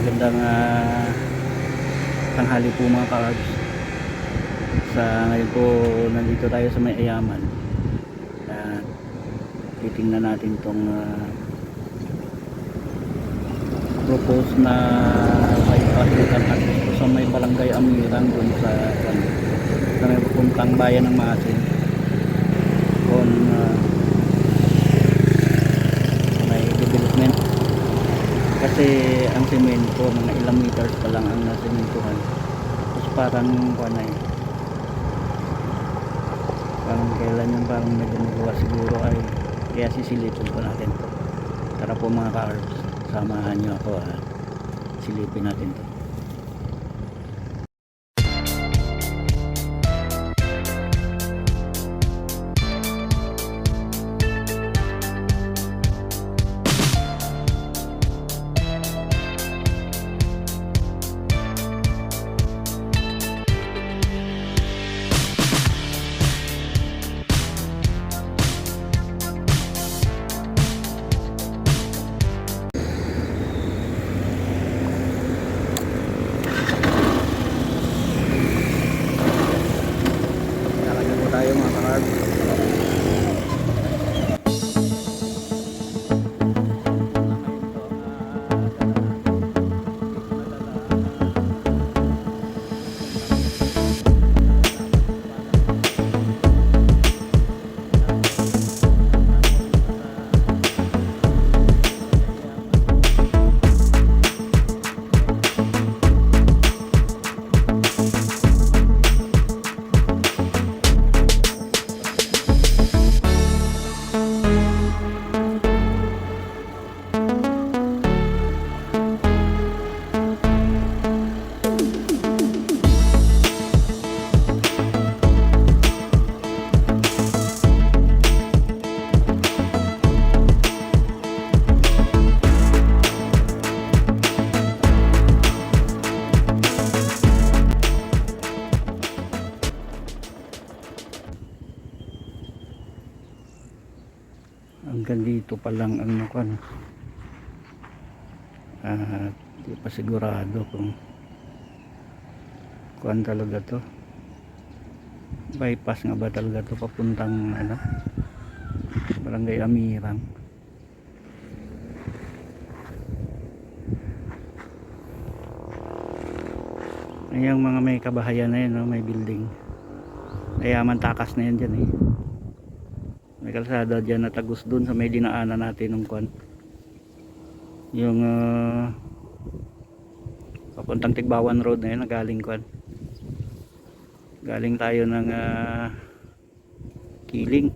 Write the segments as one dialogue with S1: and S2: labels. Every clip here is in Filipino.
S1: Magandang tanghali po mga ka-arbs. Sa ngayon po nandito tayo sa may Ayaman at titingnan natin tong propose na bypass dito sa may Barangay Amiran dun sa may pupuntang bayan ng Masin kung may development. Kasi ang semento mga ilang meters pa lang ang nasementuhan, tapos parang parang kailan yung parang medyo magawa siguro ay kaya sisilipin po natin to. Tara po mga ka-arbs, samahan nyo ako at silipin natin to. Tayo mga ka-arbs. Hanggang dito pa lang ang di pa sigurado kung talaga to bypass nga ba talaga to papuntang Barangay Amirang. Ayang mga may kabahayan na yun, no? May building Ayaman takas na yan dyan eh. May kalsada dyan na tagos dun sa may dinaanan natin ng yung papuntang Tigbawan Road na yun na galing tayo ng Kiling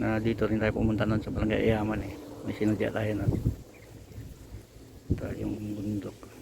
S1: na dito rin tayo pumunta nun sa Barangay Ayaman eh. May sinadya tayo nun. Ito yung bundok.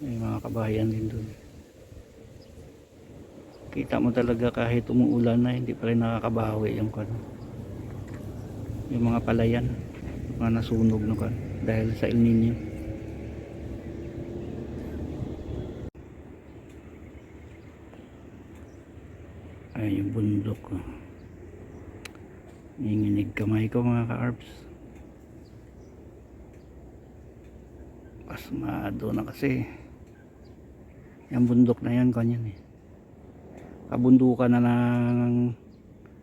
S1: May mga kabahayan din dun. Kita mo talaga kahit umuulan na hindi pa rin nakakabawi yung mga palayan, mga nasunog dahil sa El Nino. Ay yung bundok nanginginig kamay ko mga ka-arbs. Pasmado na kasi yung bundok na yan kanyan eh. Kabundukan na ng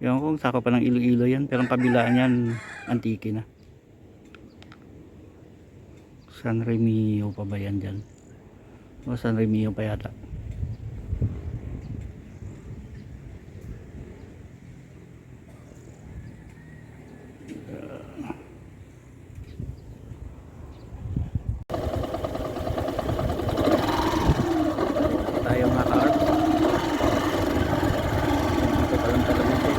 S1: yung kung sako pa ng Iloilo yan, pero ang kabilaan yan antike na. San Remio pa ba yan dyan? O San Remio pa yata. Tayo mga ka-arbs. Dito pa lang talaga siya.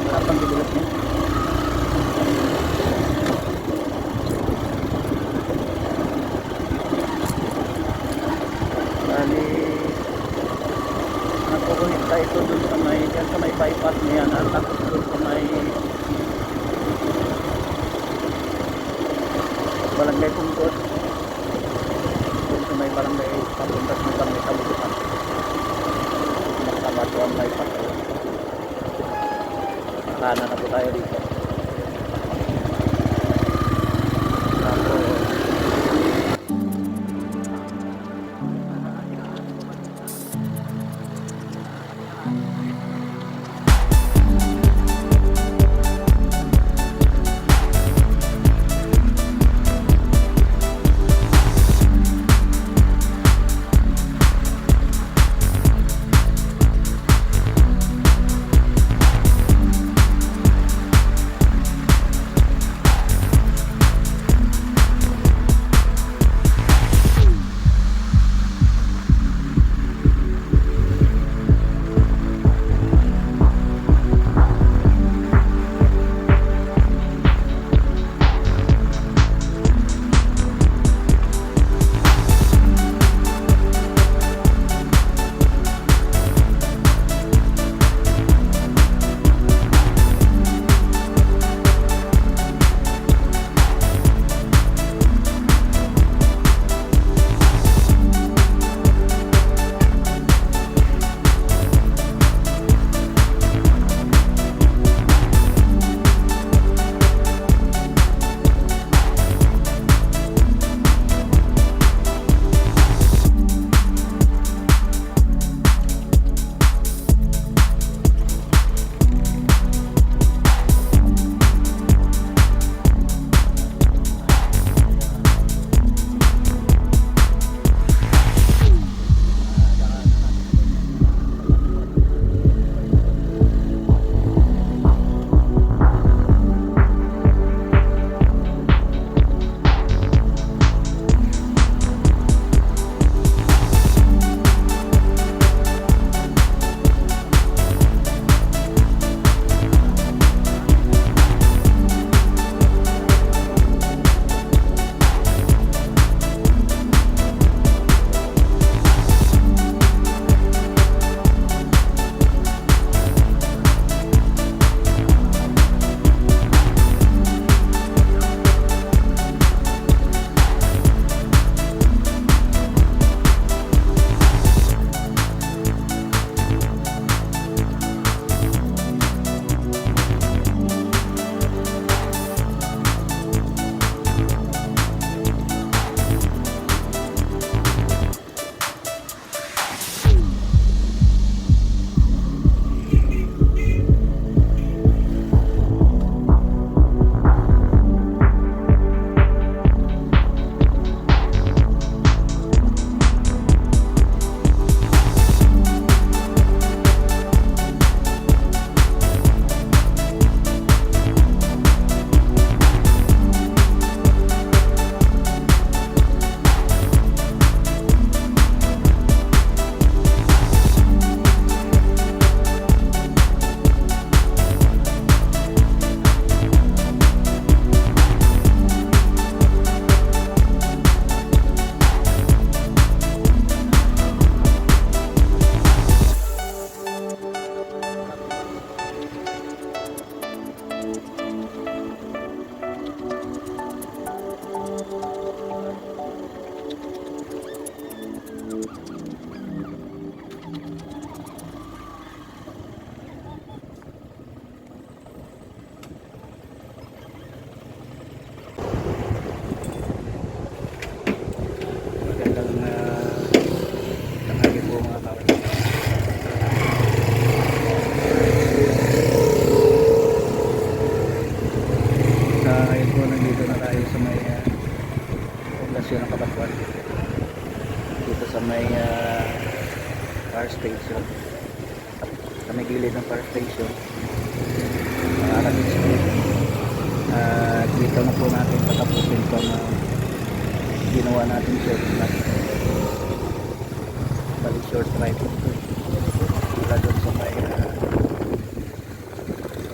S1: Wala pang development. Barangay Pungkot. Doon sa may barangay papuntas may barangay Kabutukan. Nakabatuan bypass. Kanan na po tayo dito.
S2: fire station. Sa may gilid ng fire station, Arabin Street. Dito na po natin patapusin itong ginawa natin short cut. Bali short right ito. Mula doon sa may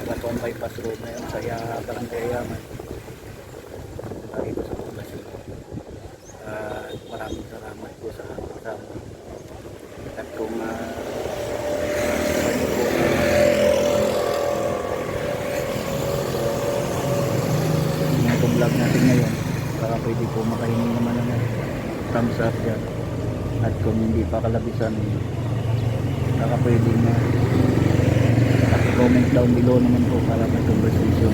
S2: Batuan Bypass Road na yun sa Barangay Yaman. Dito sa poblasyon. Maraming salamat po sa kasama. At kung itong vlog natin ngayon, baka pwede po makahingi naman ng thumbs up dyan. At kung hindi pa kalabisan, baka pwede na comment down below naman po para may conversation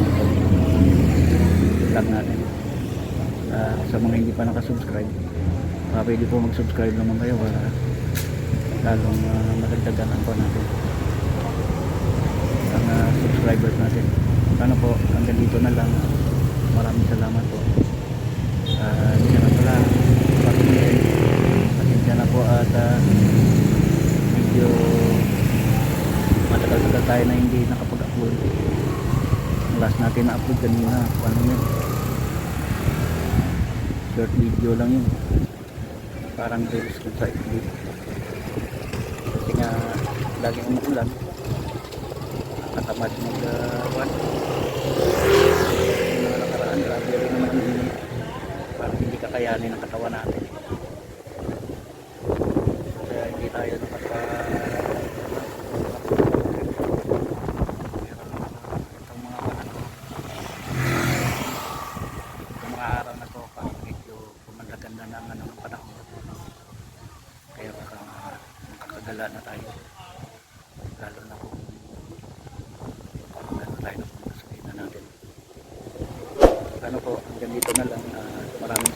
S2: lang natin. Sa mga hindi pa nakasubscribe, baka pwede po mag-subscribe naman kayo para lalong madagdagan ang po natin ang subscribers natin. Ano po, hanggang dito na lang. Maraming salamat po. Hindi na pala pasensya na po at medyo matagal-tagal tayo na hindi nakapag-upload. Ang last natin na-upload kanina, ano yun, short video lang yun, parang reels ko sa FB kasi nga laging umuulan, nakatamad mag-one yung mga nakaraan. Grabe rin naman ang init, parang hindi kakayanin ang katawan natin, kaya hindi tayo ng panahon, kaya baka makakagala na tayo, lalo na kung ano tayo na punta sa na natin. Ano po, hanggang dito na lang. Maraming